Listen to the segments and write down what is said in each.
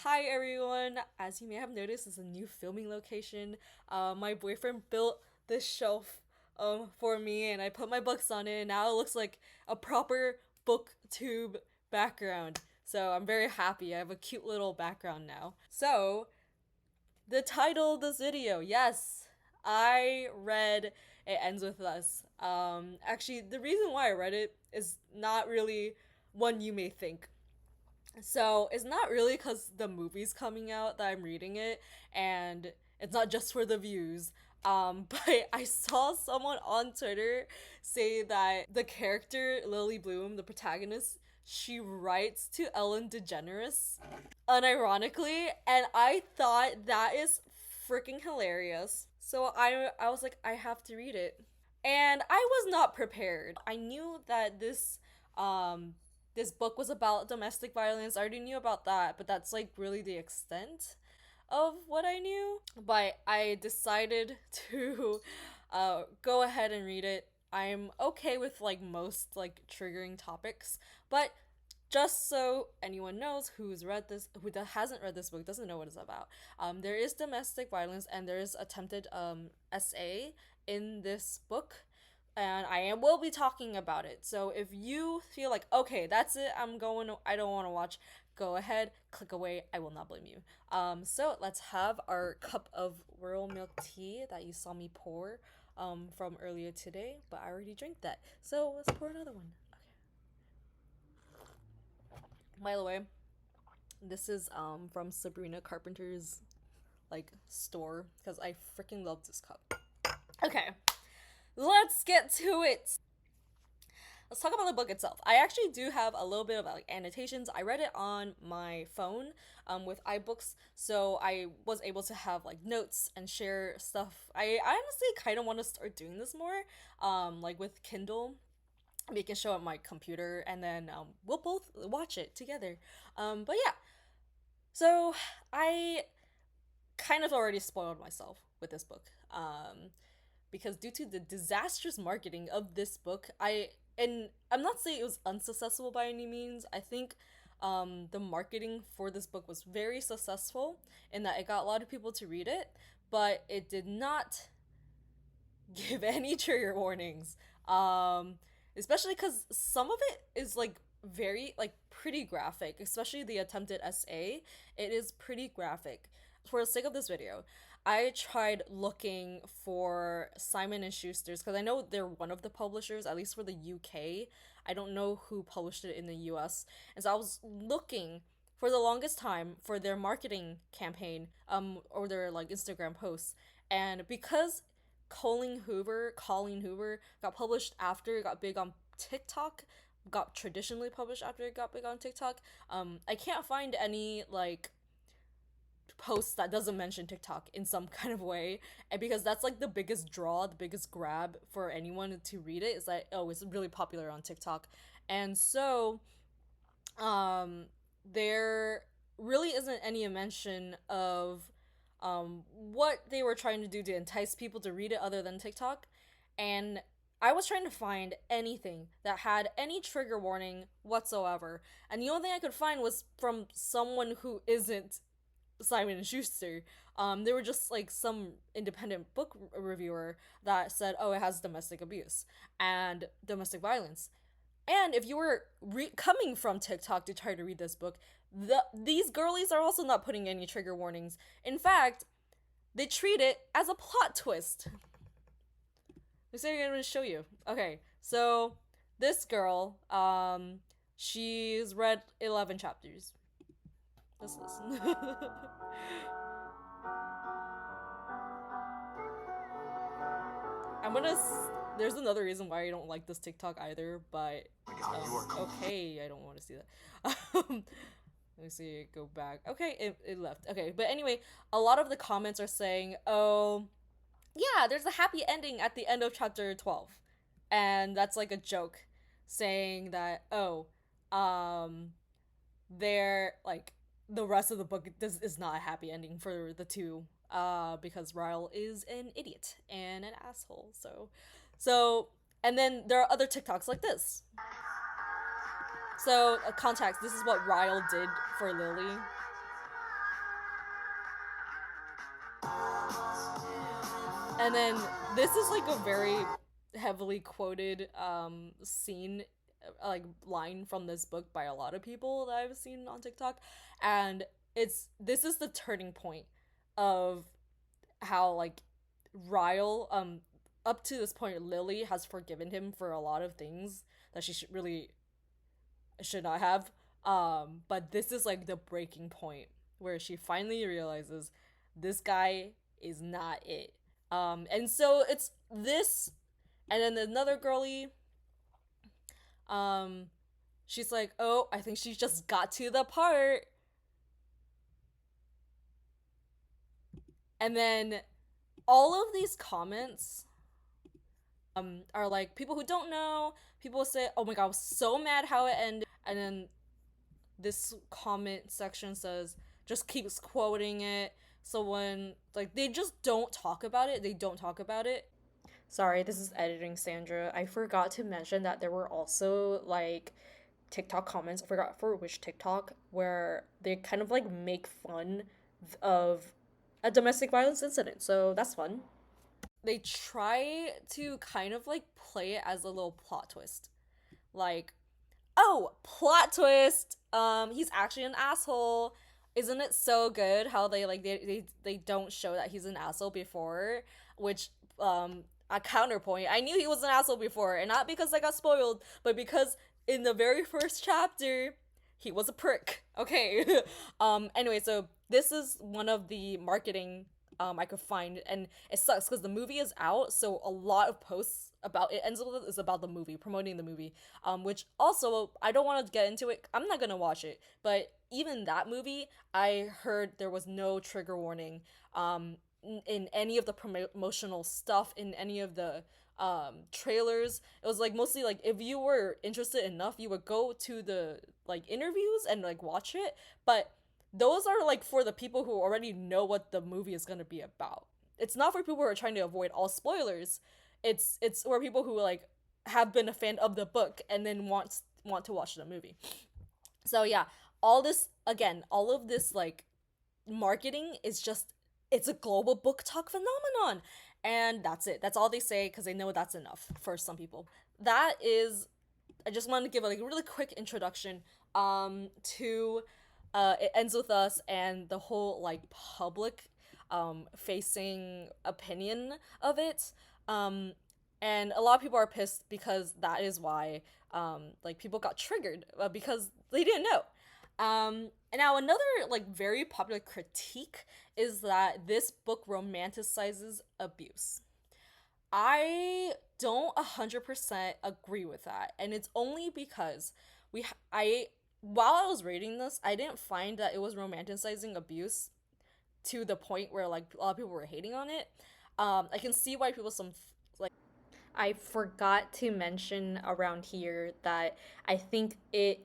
Hi everyone! As you may have noticed, it's a new filming location. My boyfriend built this shelf for me and I put my books on it and now it looks like a proper booktube background. So I'm very happy. I have a cute little background now. So, the title of this video, yes, I read It Ends With Us. Actually, the reason why I read it is not really one you may think. So it's not really because the movie's coming out that I'm reading it, and it's not just for the views. But I saw someone on Twitter say that the character Lily Bloom, the protagonist, she writes to Ellen DeGeneres, unironically, and I thought that is freaking hilarious. So I was like, I have to read it, and I was not prepared. I knew that um this book was about domestic violence. I already knew about that, but that's like really the extent of what I knew. But I decided to go ahead and read it. I'm okay with like most like triggering topics, but just so anyone knows who's read this, who hasn't read this book, doesn't know what it's about. There is domestic violence and there is attempted SA in this book, and will be talking about it. So if you feel like okay, that's it, I don't want to watch, go ahead, click away. I will not blame you. So let's have our cup of royal milk tea that you saw me pour from earlier today, but I already drank that. So let's pour another one. By the way, this is from Sabrina Carpenter's like store because I freaking love this cup. Okay, let's get to it. Let's talk about the book itself. I actually do have a little bit of like annotations. I read it on my phone with iBooks, so I was able to have like notes and share stuff. I honestly kind of want to start doing this more, like with Kindle. We can show up my computer and then we'll both watch it together. But yeah, so I kind of already spoiled myself with this book. Because due to the disastrous marketing of this book, and I'm not saying it was unsuccessful by any means. I think the marketing for this book was very successful in that it got a lot of people to read it, but it did not give any trigger warnings. Especially because some of it is like very like pretty graphic, especially the attempted SA. It is pretty graphic. For the sake of this video, I tried looking for Simon and Schuster's because I know they're one of the publishers, at least for the UK. I don't know who published it in the US. And so I was looking for the longest time for their marketing campaign, or their like Instagram posts. And because Colleen Hoover got published after it got big on TikTok, got traditionally published after it got big on TikTok, I can't find any like post that doesn't mention TikTok in some kind of way. And because that's like the biggest draw, the biggest grab for anyone to read it is that, oh, it's really popular on TikTok. And so there really isn't any mention of what they were trying to do to entice people to read it other than TikTok. And I was trying to find anything that had any trigger warning whatsoever, and the only thing I could find was from someone who isn't Simon and Schuster. They were just like some independent book reviewer that said, "Oh, it has domestic abuse and domestic violence." And if you were coming from TikTok to try to read this book, these girlies are also not putting any trigger warnings. In fact, they treat it as a plot twist. I'm going to show you. Okay, so this girl, she's read 11 chapters. Let's listen. There's another reason why I don't like this TikTok either, but okay, I don't want to see that. Let me see, go back. Okay, it left. Okay, but anyway, a lot of the comments are saying, oh, yeah, there's a happy ending at the end of chapter 12. And that's like a joke saying that, oh, they're like, the rest of the book is not a happy ending for the two, because Ryle is an idiot and an asshole. So, and then there are other TikToks like this. So, context, this is what Ryle did for Lily. And then this is like a very heavily quoted scene, like line from this book by a lot of people that I've seen on TikTok, and this is the turning point of how like Ryle, up to this point Lily has forgiven him for a lot of things that she should not have, but this is like the breaking point where she finally realizes this guy is not it. And so it's this, and then another girly, um she's like, oh, I think she just got to the part. And then all of these comments are like people who don't know. People say, oh my god, I was so mad how it ended. And then this comment section says, just keeps quoting it. So when like they just don't talk about it, they don't talk about it. Sorry, this is editing Sandra. I forgot to mention that there were also like TikTok comments, I forgot for which TikTok, where they kind of like make fun of a domestic violence incident. So that's fun. They try to kind of like play it as a little plot twist. Like, oh, plot twist. He's actually an asshole. Isn't it so good how they don't show that he's an asshole before, which a counterpoint. I knew he was an asshole before, and not because I got spoiled, but because in the very first chapter, he was a prick. Okay. Anyway, so this is one of the marketing I could find, and it sucks because the movie is out, so a lot of posts about it ends up is about the movie, promoting the movie. Which also I don't want to get into it. I'm not gonna watch it, but even that movie, I heard there was no trigger warning. In any of the promotional stuff, in any of the trailers. It was like mostly like if you were interested enough, you would go to the like interviews and like watch it, but those are like for the people who already know what the movie is going to be about. It's not for people who are trying to avoid all spoilers. It's for people who like have been a fan of the book and then want to watch the movie. So yeah, all this again, all of this like marketing is just, it's a global book talk phenomenon. And that's it. That's all they say because they know that's enough for some people. That is, I just wanted to give like a really quick introduction to It Ends With Us and the whole like public facing opinion of it. And a lot of people are pissed because that is why like people got triggered because they didn't know. And now another like very popular critique is that this book romanticizes abuse. I don't 100% agree with that, and it's only because I while I was reading this, I didn't find that it was romanticizing abuse to the point where like a lot of people were hating on it. I can see why people some like I forgot to mention around here that I think it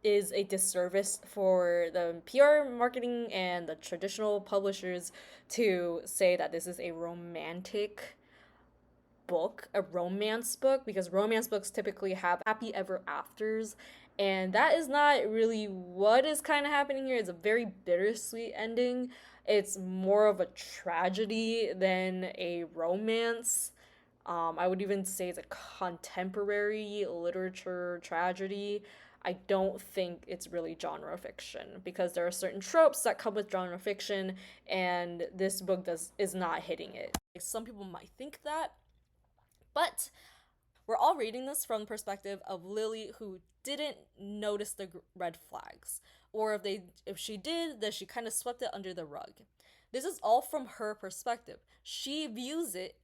is a disservice for the PR marketing and the traditional publishers to say that this is a romantic book, a romance book, because romance books typically have happy ever afters, and that is not really what is kind of happening here. It's a very bittersweet ending. It's more of a tragedy than a romance. I would even say it's a contemporary literature tragedy. I don't think it's really genre fiction because there are certain tropes that come with genre fiction, and this book is not hitting it. Some people might think that, but we're all reading this from the perspective of Lily, who didn't notice the red flags, or if she did, then she kind of swept it under the rug. This is all from her perspective. She views it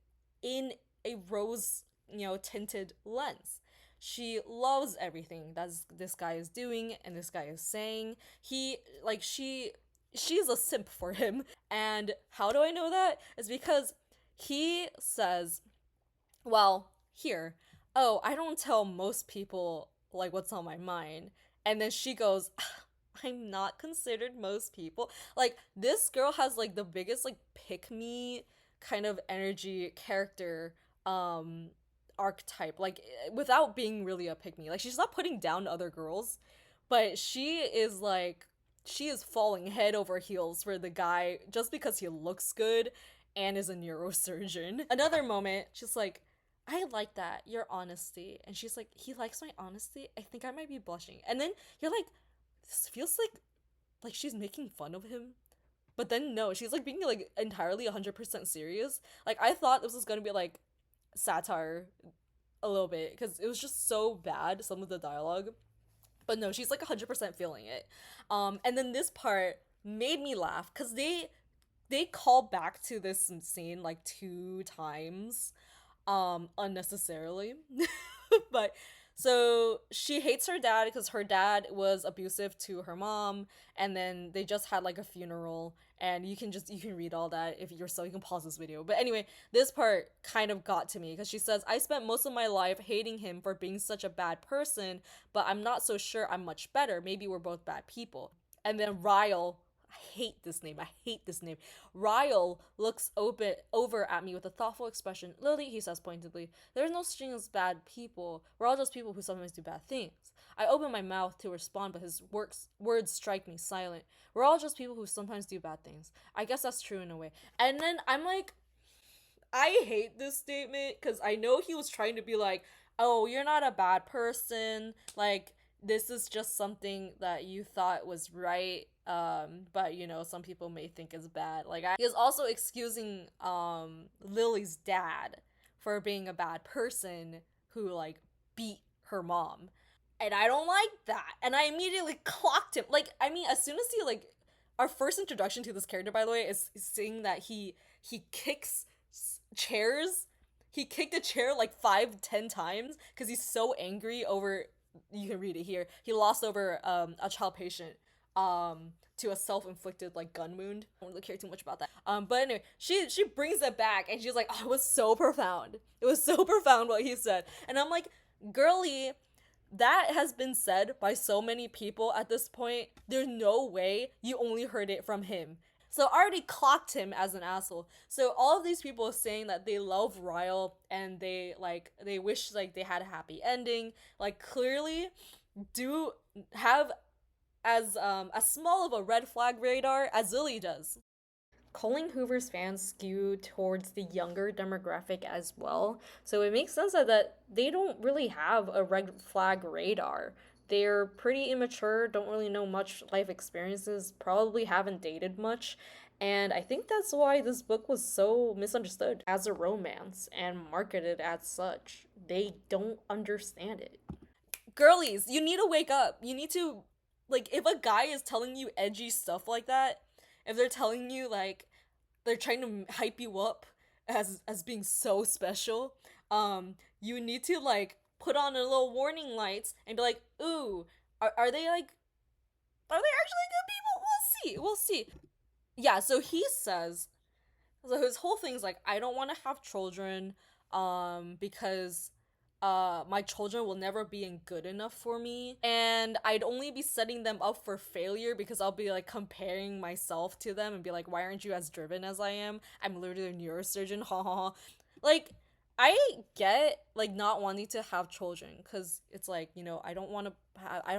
in a rose, tinted lens. She loves everything that this guy is doing and this guy is saying. She's a simp for him. And how do I know that? It's because he says, well, here, oh, I don't tell most people like what's on my mind. And then she goes, I'm not considered most people. Like, this girl has like the biggest like pick me kind of energy character archetype, like without being really a pick me. Like, she's not putting down other girls, but she is falling head over heels for the guy just because he looks good and is a neurosurgeon. Another moment, she's like, I like that, your honesty. And she's like, he likes my honesty? I think I might be blushing. And then you're like, this feels like she's making fun of him. But then no, she's like being like entirely 100% serious. Like I thought this was gonna be like satire a little bit because it was just so bad, some of the dialogue. But no, she's like 100% feeling it. And then this part made me laugh because they call back to this scene like 2 times unnecessarily. But so she hates her dad because her dad was abusive to her mom, and then they just had like a funeral, and you can read all that if you're so, you can pause this video. But anyway, this part kind of got to me because she says, I spent most of my life hating him for being such a bad person, but I'm not so sure I'm much better. Maybe we're both bad people. And then Ryle, I hate this name. I hate this name. Ryle looks over at me with a thoughtful expression. Lily, he says pointedly, there's no string of bad people. We're all just people who sometimes do bad things. I open my mouth to respond, but his words strike me silent. We're all just people who sometimes do bad things. I guess that's true in a way. And then I'm like, I hate this statement because I know he was trying to be like, oh, you're not a bad person. Like, this is just something that you thought was right. But you know, some people may think is bad. He was also excusing Lily's dad for being a bad person who like beat her mom. And I don't like that. And I immediately clocked him. Like, I mean, as soon as he like, our first introduction to this character, by the way, is seeing that he kicks chairs. He kicked a chair like 5-10 times because he's so angry over, you can read it here, he lost over a child patient to a self-inflicted like gun wound. I don't really care too much about that. But anyway, she brings it back and she's like, oh, it was so profound. It was so profound what he said. And I'm like, girly, that has been said by so many people at this point. There's no way you only heard it from him. So I already clocked him as an asshole. So all of these people saying that they love Ryle and they wish like they had a happy ending, like clearly do have as small of a red flag radar as Lily does. Colleen Hoover's fans skew towards the younger demographic as well, so it makes sense that they don't really have a red flag radar. They're pretty immature, don't really know much life experiences, probably haven't dated much, and I think that's why this book was so misunderstood as a romance and marketed as such. They don't understand it. Girlies, you need to wake up. You need to, like, if a guy is telling you edgy stuff like that, if they're telling you like they're trying to hype you up as being so special, you need to like put on a little warning lights and be like, ooh, are they actually good people? We'll see. Yeah, so he says, so his whole thing's like, I don't want to have children because my children will never be good enough for me, and I'd only be setting them up for failure because I'll be like comparing myself to them and be like, why aren't you as driven as I am? I'm literally a neurosurgeon, ha ha ha. Like, I get like not wanting to have children because it's like, you know, I don't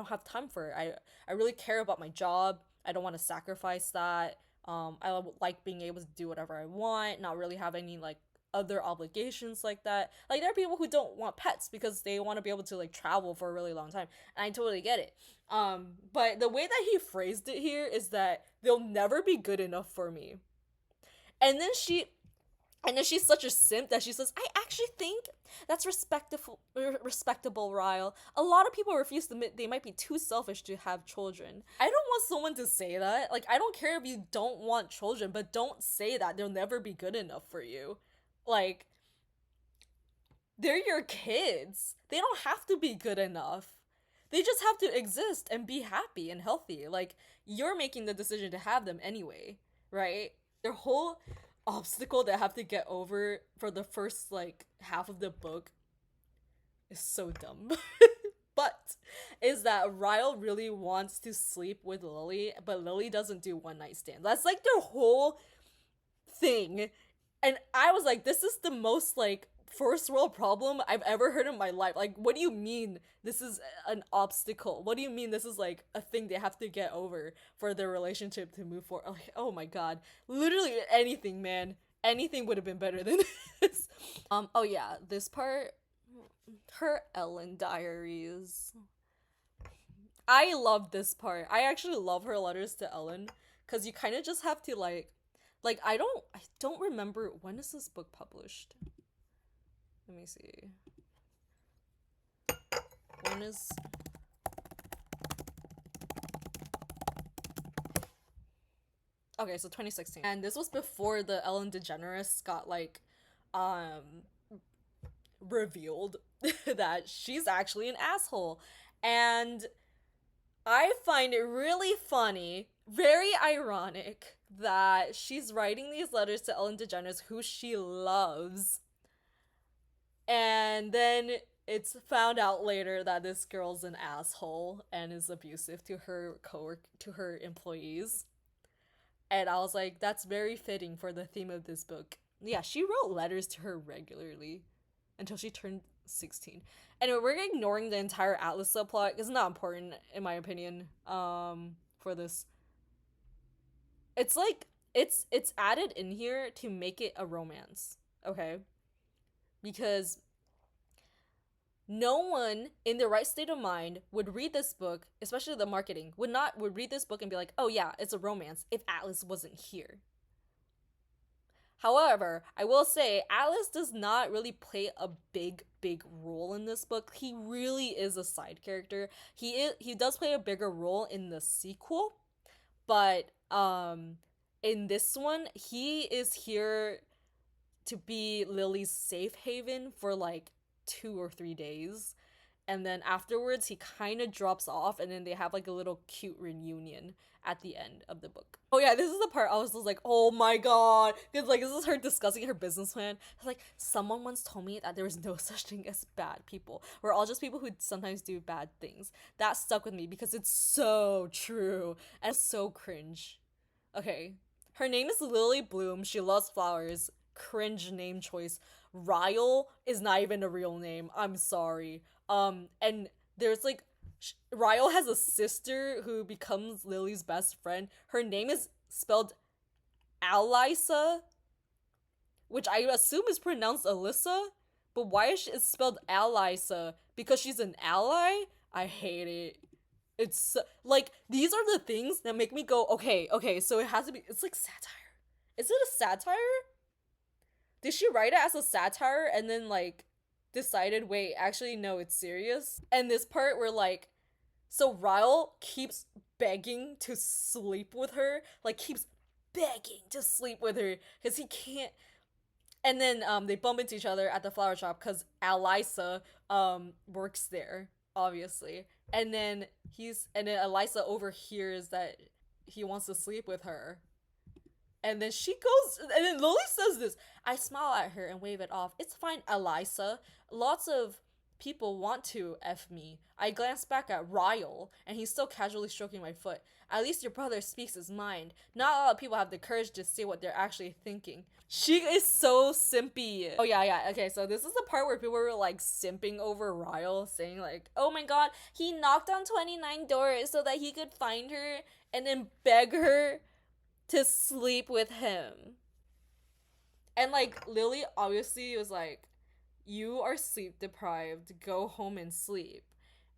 have time for it. I really care about my job. I don't want to sacrifice that. I like being able to do whatever I want, not really have any like other obligations like that. Like, there are people who don't want pets because they want to be able to like travel for a really long time, and I totally get it. But the way that he phrased it here is that they'll never be good enough for me. And then she's such a simp that she says, I actually think that's respectable, Ryle. A lot of people refuse to admit they might be too selfish to have children. I don't want someone to say that. Like, I don't care if you don't want children, but don't say that they'll never be good enough for you. Like, they're your kids. They don't have to be good enough. They just have to exist and be happy and healthy. Like, you're making the decision to have them anyway, right? Their whole obstacle they have to get over for the first like half of the book is so dumb. But is that Ryle really wants to sleep with Lily, but Lily doesn't do one night stands. That's like their whole thing. And I was like, this is the most like first world problem I've ever heard in my life. Like, what do you mean this is an obstacle? What do you mean this is like a thing they have to get over for their relationship to move forward? Like, oh my god. Literally anything, man. anything would have been better than this. Oh yeah, this part, her Ellen diaries. I love this part. I actually love her letters to Ellen because you kind of just have to like I don't remember when is this book published. Let me see. When is Okay, so 2016. And this was before the Ellen DeGeneres got like revealed that she's actually an asshole. And I find it really funny, very ironic that she's writing these letters to Ellen DeGeneres who she loves. And then it's found out later that this girl's an asshole and is abusive to her to her employees. And I was like, that's very fitting for the theme of this book. Yeah, she wrote letters to her regularly until she turned 16. Anyway, we're ignoring the entire Atlas subplot. It's not important, in my opinion, for this. It's like, it's added in here to make it a romance, okay? Because no one in their right state of mind would read this book, especially the marketing, would read this book and be like, oh yeah, it's a romance if Atlas wasn't here. However, I will say Atlas does not really play a big role in this book. He really is a side character. He does play a bigger role in the sequel, but in this one, he is here to be Lily's safe haven for like 2 or 3 days, and then afterwards he kind of drops off, and then they have like a little cute reunion at the end of the book. Oh yeah, this is the part I was just like, oh my god, because like this is her discussing her business plan. It's like, someone once told me that there was no such thing as bad people. We're all just people who sometimes do bad things. That stuck with me because it's so true and so cringe. Okay, her name is Lily Bloom. She loves flowers. Cringe name choice. Ryle is not even a real name. I'm sorry. And there's like Ryle has a sister who becomes Lily's best friend. Her name is spelled Alyssa, which I assume is pronounced Alyssa, but why is it spelled Alyssa? Because she's an ally? I hate it. It's like, these are the things that make me go, okay, so it has to be, it's like satire. Is it a satire? Did she write it as a satire and then like decided, wait, actually no, it's serious? And this part where like, so Ryle keeps begging to sleep with her, like keeps begging to sleep with her because he can't. And then they bump into each other at the flower shop because Alyssa works there, obviously. And then Alyssa overhears that he wants to sleep with her. And then she goes, and then Lily says this. I smile at her and wave it off. It's fine, Alyssa. Lots of people want to F me. I glance back at Ryle, and he's still casually stroking my foot. At least your brother speaks his mind. Not a lot of people have the courage to say what they're actually thinking. She is so simpy. Oh yeah. Okay, so this is the part where people were like simping over Ryle, saying like, oh my god, he knocked on 29 doors so that he could find her and then beg her to sleep with him. And like Lily obviously was like, you are sleep deprived, go home and sleep.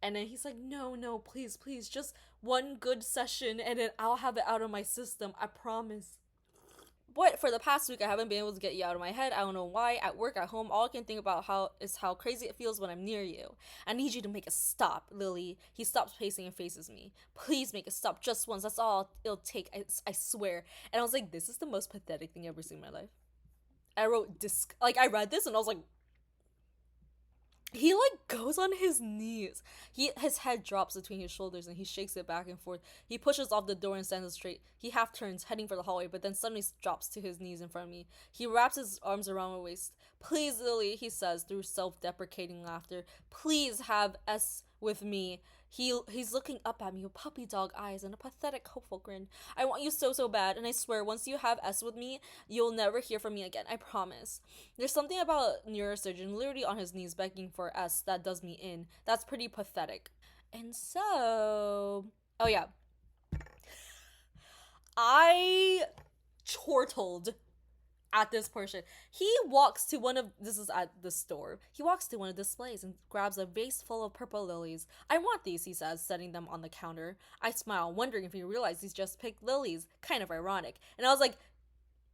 And then he's like, no, please, just one good session and then I'll have it out of my system, I promise. But for the past week, I haven't been able to get you out of my head. I don't know why. At work, at home, all I can think about is how crazy it feels when I'm near you. I need you to make a stop, Lily. He stops pacing and faces me. Please make a stop just once. That's all it'll take. I swear. And I was like, this is the most pathetic thing I've ever seen in my life. I wrote I read this and I was like, he like goes on his knees. His head drops between his shoulders and he shakes it back and forth. He pushes off the door and stands straight. He half turns, heading for the hallway, but then suddenly drops to his knees in front of me. He wraps his arms around my waist. Please, Lily, he says through self-deprecating laughter. Please have S with me. He's looking up at me with puppy dog eyes and a pathetic, hopeful grin. I want you so bad, and I swear once you have S with me, you'll never hear from me again. I promise. There's something about a neurosurgeon literally on his knees begging for S that does me in. That's pretty pathetic. And so, oh yeah, I chortled at this portion. He walks to one of, this is at the store. He walks to one of the displays and grabs a vase full of purple lilies. I want these, he says, setting them on the counter. I smile, wondering if he realized he's just picked lilies. Kind of ironic. And I was like,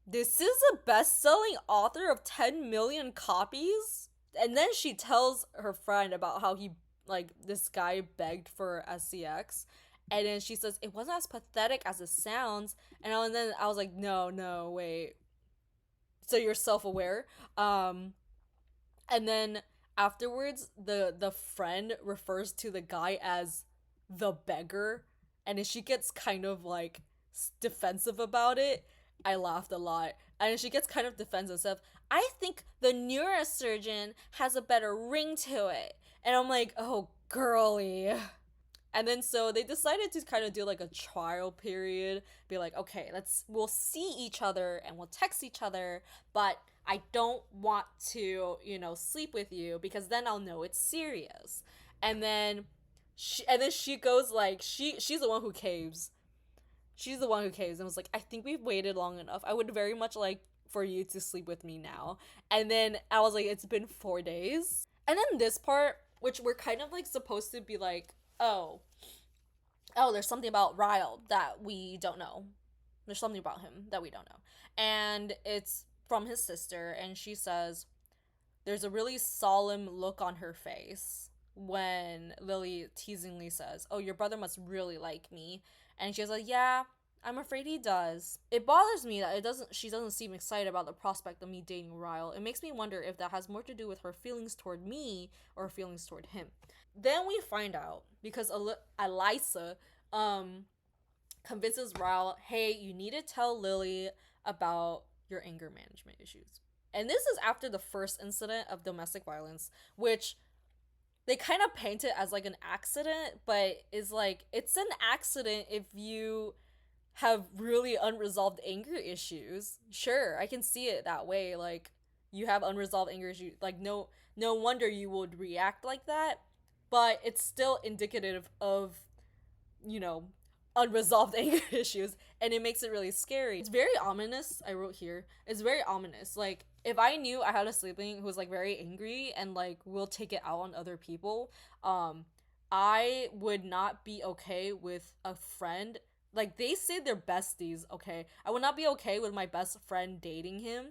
this is a best-selling author of 10 million copies? And then she tells her friend about how he, like, this guy begged for SCX. And then she says, it wasn't as pathetic as it sounds. And then I was like, no, wait. So you're self-aware? And then afterwards, the friend refers to the guy as the beggar. And then she gets kind of, like, defensive about it. I laughed a lot. And then she gets kind of defensive stuff. I think the neurosurgeon has a better ring to it. And I'm like, oh, girly. And then so they decided to kind of do like a trial period, be like, okay, we'll see each other and we'll text each other, but I don't want to, sleep with you because then I'll know it's serious. And then she goes like, she's the one who caves. She's the one who caves and was like, I think we've waited long enough. I would very much like for you to sleep with me now. And then I was like, it's been 4 days. And then this part, which we're kind of like supposed to be like, oh, there's something about Ryle that we don't know. There's something about him that we don't know. And it's from his sister, and she says, there's a really solemn look on her face when Lily teasingly says, oh, your brother must really like me. And she's like, yeah, I'm afraid he does. It bothers me that she doesn't seem excited about the prospect of me dating Ryle. It makes me wonder if that has more to do with her feelings toward me or her feelings toward him. Then we find out, because Elisa convinces Ryle, hey, you need to tell Lily about your anger management issues. And this is after the first incident of domestic violence, which they kind of paint it as like an accident, but is like, it's an accident if you have really unresolved anger issues. Sure, I can see it that way. Like, you have unresolved anger issues. Like, no wonder you would react like that. But it's still indicative of, unresolved anger issues. And it makes it really scary. It's very ominous, I wrote here. It's very ominous. Like, if I knew I had a sibling who was, like, very angry and, like, will take it out on other people, I would not be okay with a friend. Like, they say they're besties, okay? I would not be okay with my best friend dating him.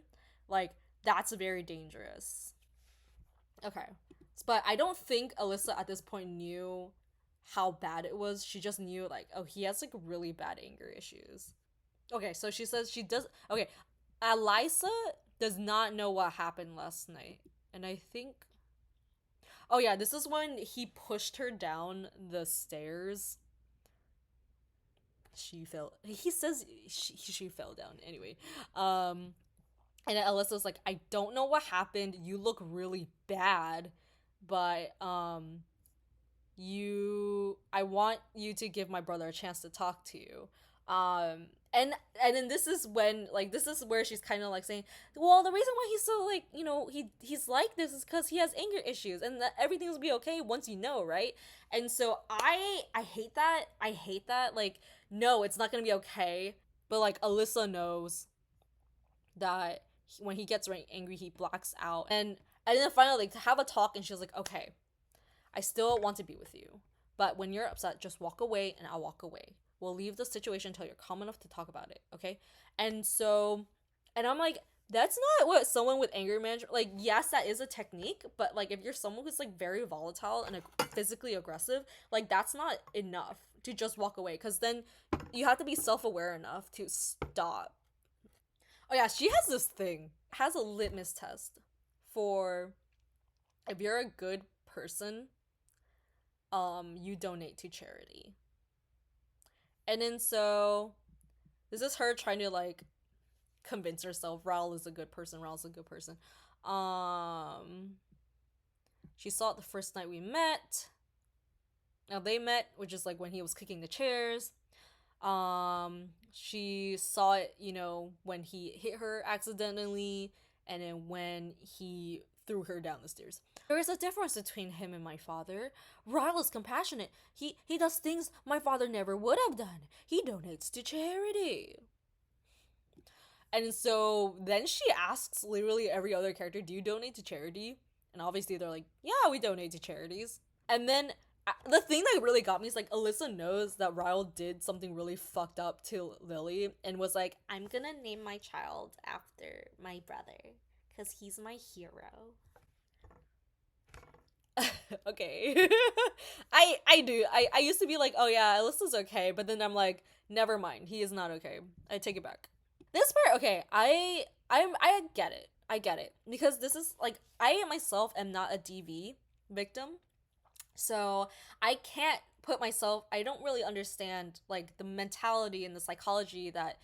Like, that's very dangerous. Okay. But I don't think Alyssa at this point knew how bad it was. She just knew, like, oh, he has, like, really bad anger issues. Okay, so she says she does... Okay, Elisa does not know what happened last night. And I think... Oh, yeah, this is when he pushed her down the stairs. She fell... He says she fell down. Anyway. And then Alyssa's like, I don't know what happened. You look really bad. But, I want you to give my brother a chance to talk to you. And then this is when, like, this is where she's kind of, like, saying, well, the reason why he's so, like, he's like this is because he has anger issues, and that everything's be okay once you know, right? And so I hate that. I hate that. Like, no, it's not gonna be okay. But, like, Alyssa knows that when he gets angry, he blacks out. And then finally, like, to have a talk, and she was like, okay, I still want to be with you. But when you're upset, just walk away, and I'll walk away. We'll leave the situation until you're calm enough to talk about it, okay? And I'm like, that's not what someone with anger management, like, yes, that is a technique, but, like, if you're someone who's, like, very volatile and physically aggressive, like, that's not enough to just walk away, because then you have to be self-aware enough to stop. Oh, yeah, she has this thing, has a litmus test for if you're a good person, you donate to charity. And then so this is her trying to, like, convince herself Raul is a good person. She saw it the first night we met. Now they met, which is like when he was kicking the chairs. She saw it, when he hit her accidentally, and then when he threw her down the stairs. There is a difference between him and my father. Ryle is compassionate. He does things my father never would have done. He donates to charity. And so then she asks literally every other character, do you donate to charity? And obviously they're like, yeah, we donate to charities. And then the thing that really got me is like Alyssa knows that Ryle did something really fucked up to Lily and was like, I'm gonna name my child after my brother because he's my hero. Okay. I do. I used to be like, oh yeah, Alyssa's okay, but then I'm like, never mind, he is not okay. I take it back. This part, okay, I get it. I get it. Because this is like I myself am not a DV victim. So I can't put myself, I don't really understand like the mentality and the psychology that,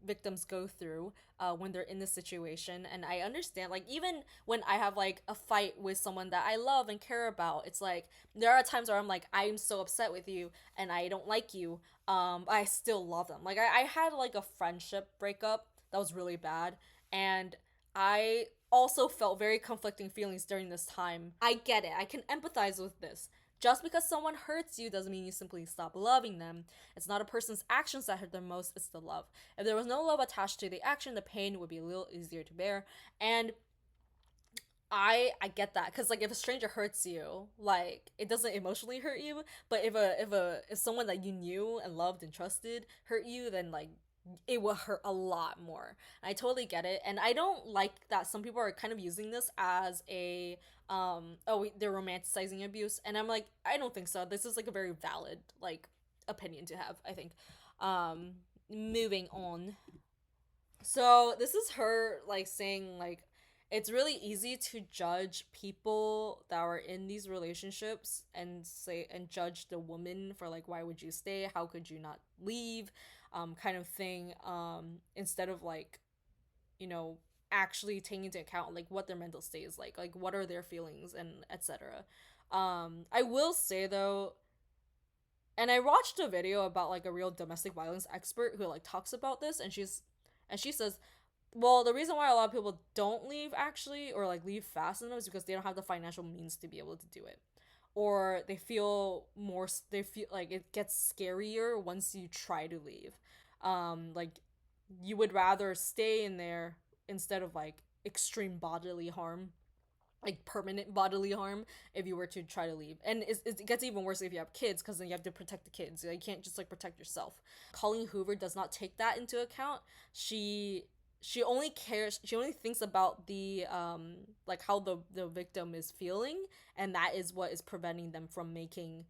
victims go through when they're in this situation. And I understand, like, even when I have like a fight with someone that I love and care about, it's like there are times where I'm like, I'm so upset with you and I don't like you. But I still love them. Like, I had like a friendship breakup that was really bad. And I also felt very conflicting feelings during this time. I get it. I can empathize with this. Just because someone hurts you doesn't mean you simply stop loving them. It's not a person's actions that hurt them most, it's the love. If there was no love attached to the action, the pain would be a little easier to bear. And I get that because like if a stranger hurts you, like it doesn't emotionally hurt you, but if someone that you knew and loved and trusted hurt you, then like it will hurt a lot more. I totally get it, and I don't like that some people are kind of using this as a they're romanticizing abuse, and I'm like I don't think so. This is like a very valid like opinion to have. I think. Moving on. So this is her like saying like it's really easy to judge people that are in these relationships and say and judge the woman for like why would you stay? How could you not leave? Kind of thing. Instead of like, you know, actually taking into account like what their mental state is like what are their feelings and etc. I will say though, and I watched a video about like a real domestic violence expert who like talks about this, and she says, well, the reason why a lot of people don't leave actually or like leave fast enough is because they don't have the financial means to be able to do it, or they feel like it gets scarier once you try to leave. Like you would rather stay in there instead of like extreme bodily harm, like permanent bodily harm, if you were to try to leave. And it gets even worse if you have kids, because then you have to protect the kids. You can't just like protect yourself. Colleen Hoover does not take that into account. She only thinks about the like how the victim is feeling, and that is what is preventing them from making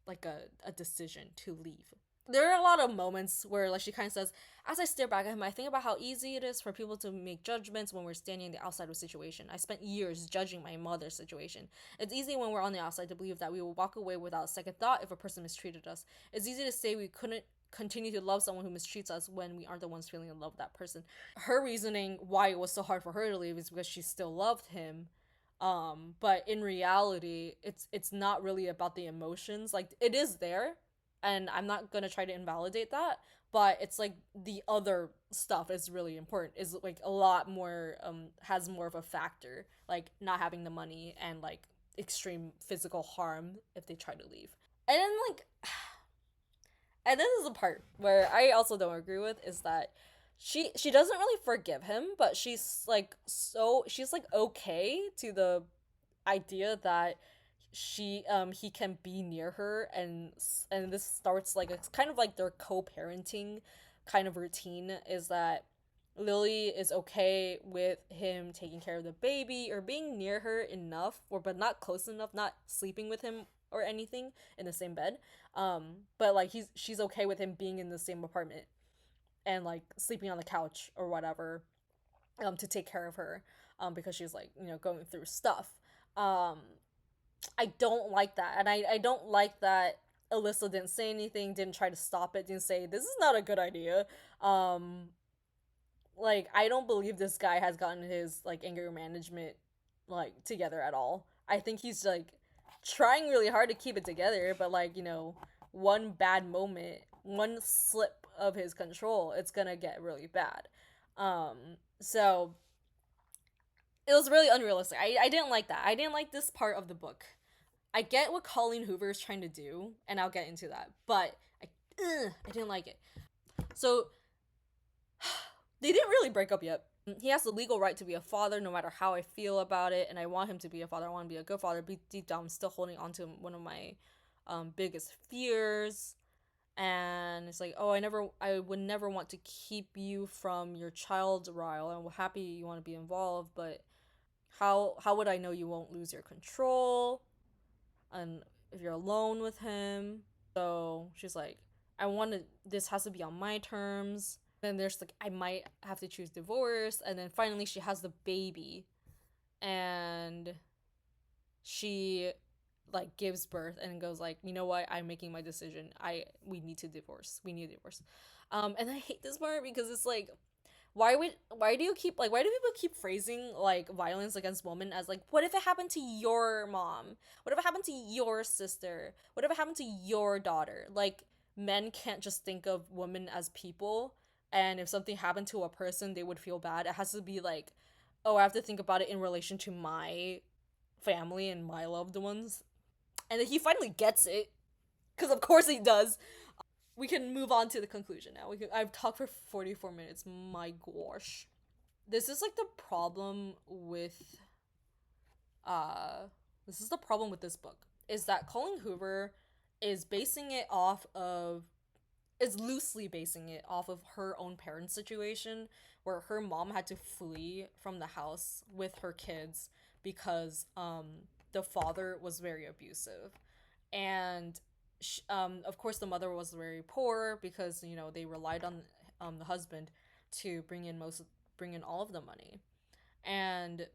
like a decision to leave. There are a lot of moments where like she kind of says, as I stare back at him, I think about how easy it is for people to make judgments when we're standing on the outside of a situation. I spent years judging my mother's situation. It's easy when we're on the outside to believe that we will walk away without a second thought if a person mistreated us. It's easy to say we couldn't continue to love someone who mistreats us when we aren't the ones feeling in love with that person. Her reasoning why it was so hard for her to leave is because she still loved him. But in reality, it's not really about the emotions. Like it is there, and I'm not gonna try to invalidate that, but it's like the other stuff is really important, is like a lot more has more of a factor, like not having the money and like extreme physical harm if they try to leave. And then like and this is the part where I also don't agree with, is that she doesn't really forgive him, but she's like okay to the idea that he can be near her, and this starts like it's kind of like their co-parenting kind of routine, is that Lily is okay with him taking care of the baby or being near her enough, or but not close enough, not sleeping with him or anything in the same bed. But like she's okay with him being in the same apartment and like sleeping on the couch or whatever, to take care of her, because she's like, going through stuff. Um, I don't like that. And I don't like that Alyssa didn't say anything, didn't try to stop it, didn't say, this is not a good idea. Like, I don't believe this guy has gotten his, like, anger management, like, together at all. I think he's, like, trying really hard to keep it together, but, like, one bad moment, one slip of his control, it's gonna get really bad. So it was really unrealistic. I didn't like that. I didn't like this part of the book. I get what Colleen Hoover is trying to do, and I'll get into that, but I didn't like it. So they didn't really break up yet. He has the legal right to be a father no matter how I feel about it, and I want him to be a father. I want him to be a good father. But deep down, I'm still holding on to one of my biggest fears. And it's like, oh, I would never want to keep you from your child, Ryle. I'm happy you want to be involved, but how would I know you won't lose your control? And if you're alone with him. So she's like, this has to be on my terms. Then there's like, I might have to choose divorce. And then finally she has the baby. And she like gives birth and goes like, you know what, I'm making my decision. We need to divorce. We need a divorce. And I hate this part because it's like, why do people keep phrasing like violence against women as like, what if it happened to your mom? What if it happened to your sister? What if it happened to your daughter? Like, men can't just think of women as people, and if something happened to a person they would feel bad. It has to be like, oh, I have to think about it in relation to my family and my loved ones. And then he finally gets it, because of course he does. We can move on to the conclusion now. I've talked for 44 minutes. My gosh. This is like the problem with this is the problem with this book, is that Colleen Hoover is loosely basing it off of her own parents' situation, where her mom had to flee from the house with her kids because the father was very abusive. And of course the mother was very poor because, you know, they relied on the husband to bring in all of the money. And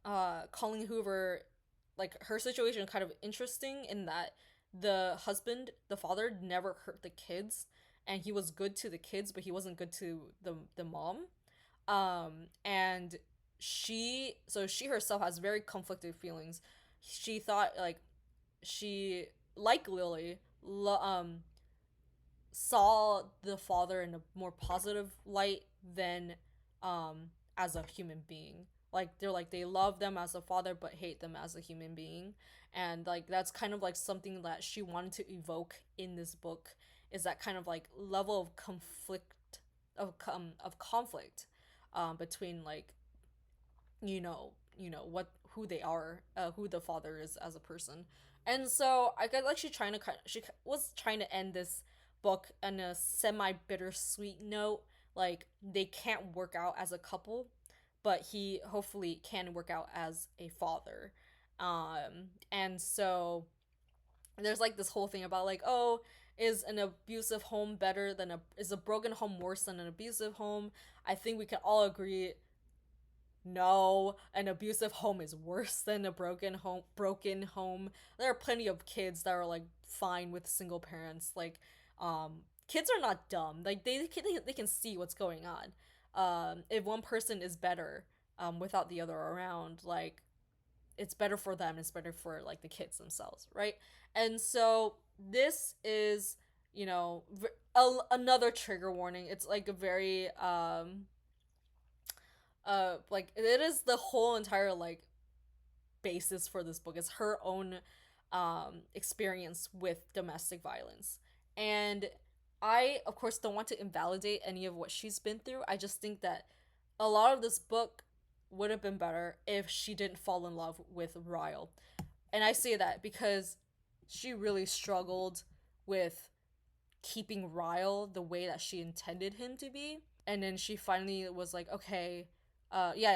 Colleen Hoover, like, her situation is kind of interesting in that the father never hurt the kids, and he was good to the kids, but he wasn't good to the mom. And she herself has very conflicted feelings. She thought like she, like Lily, saw the father in a more positive light than as a human being. Like, they're like, they love them as a father but hate them as a human being. And like, that's kind of like something that she wanted to evoke in this book, is that kind of like level of conflict between, like, what who they are, who the father is as a person. And so I got like, she was trying to end this book on a semi bittersweet note. Like, they can't work out as a couple, but he hopefully can work out as a father. And so there's like this whole thing about like, oh, is an abusive home better than is a broken home worse than an abusive home? I think we can all agree, no, an abusive home is worse than a broken home. There are plenty of kids that are like fine with single parents. Like, kids are not dumb. Like, they can see what's going on. If one person is better without the other around, like, it's better for them, it's better for like the kids themselves, right? And so this is, another trigger warning. It's like a very like, it is the whole entire like basis for this book is her own experience with domestic violence. And I, of course, don't want to invalidate any of what she's been through. I just think that a lot of this book would have been better if she didn't fall in love with Ryle. And I say that because she really struggled with keeping Ryle the way that she intended him to be. And then she finally was like, okay,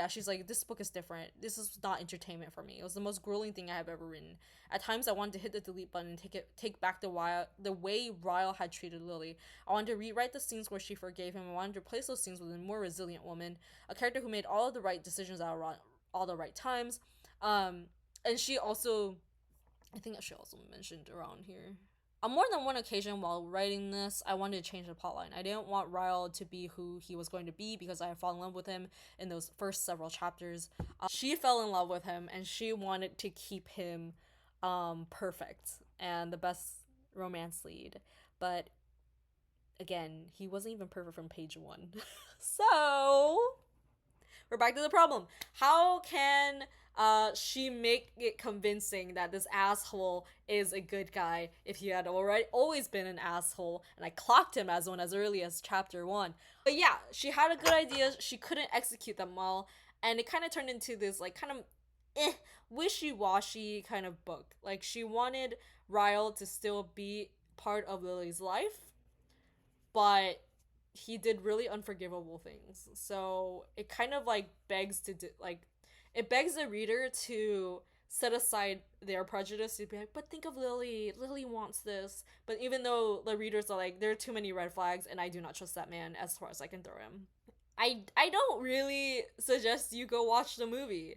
she's like, this book is different. This is not entertainment for me. It was the most grueling thing I have ever written. At times, I wanted to hit the delete button and take back the way Ryle had treated Lily. I wanted to rewrite the scenes where she forgave him. I wanted to replace those scenes with a more resilient woman, a character who made all of the right decisions at all the right times. And she also, I think she also mentioned around here, on more than one occasion while writing this, I wanted to change the plotline. I didn't want Ryle to be who he was going to be because I had fallen in love with him in those first several chapters. She fell in love with him, and she wanted to keep him perfect and the best romance lead. But again, he wasn't even perfect from page 1. So we're back to the problem. How can she make it convincing that this asshole is a good guy if he had already always been an asshole, and I clocked him as one as early as chapter 1. But yeah, she had a good idea, she couldn't execute them well, and it kind of turned into this like kind of wishy-washy kind of book. Like she wanted Ryle to still be part of Lily's life, but he did really unforgivable things. So it kind of like begs to like it begs the reader to set aside their prejudice to be like, but think of Lily. Lily wants this. But even though the readers are like, there are too many red flags, and I do not trust that man as far as I can throw him. I don't really suggest you go watch the movie.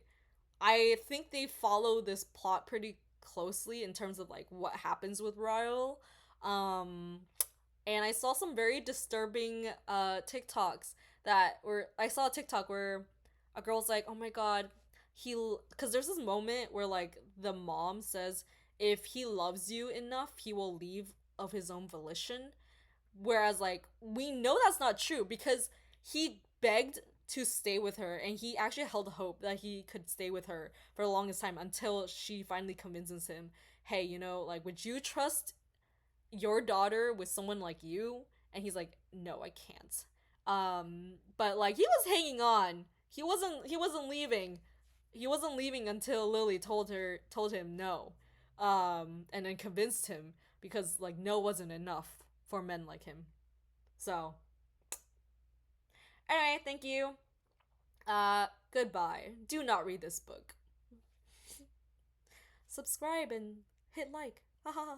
I think they follow this plot pretty closely in terms of like what happens with Ryle. Um, and I saw some very disturbing TikToks that were I saw a TikTok where a girl's like, "Oh my god, because there's this moment where like the mom says if he loves you enough, he will leave of his own volition." Whereas like we know that's not true because he begged to stay with her and he actually held hope that he could stay with her for the longest time until she finally convinces him, "Hey, you know, like would you trust your daughter with someone like you?" And he's like, "No, I can't." But like he was hanging on. He wasn't leaving. He wasn't leaving until Lily told him no. And then convinced him because like no wasn't enough for men like him. So, anyway, thank you. Goodbye. Do not read this book. Subscribe and hit like. Ha ha ha.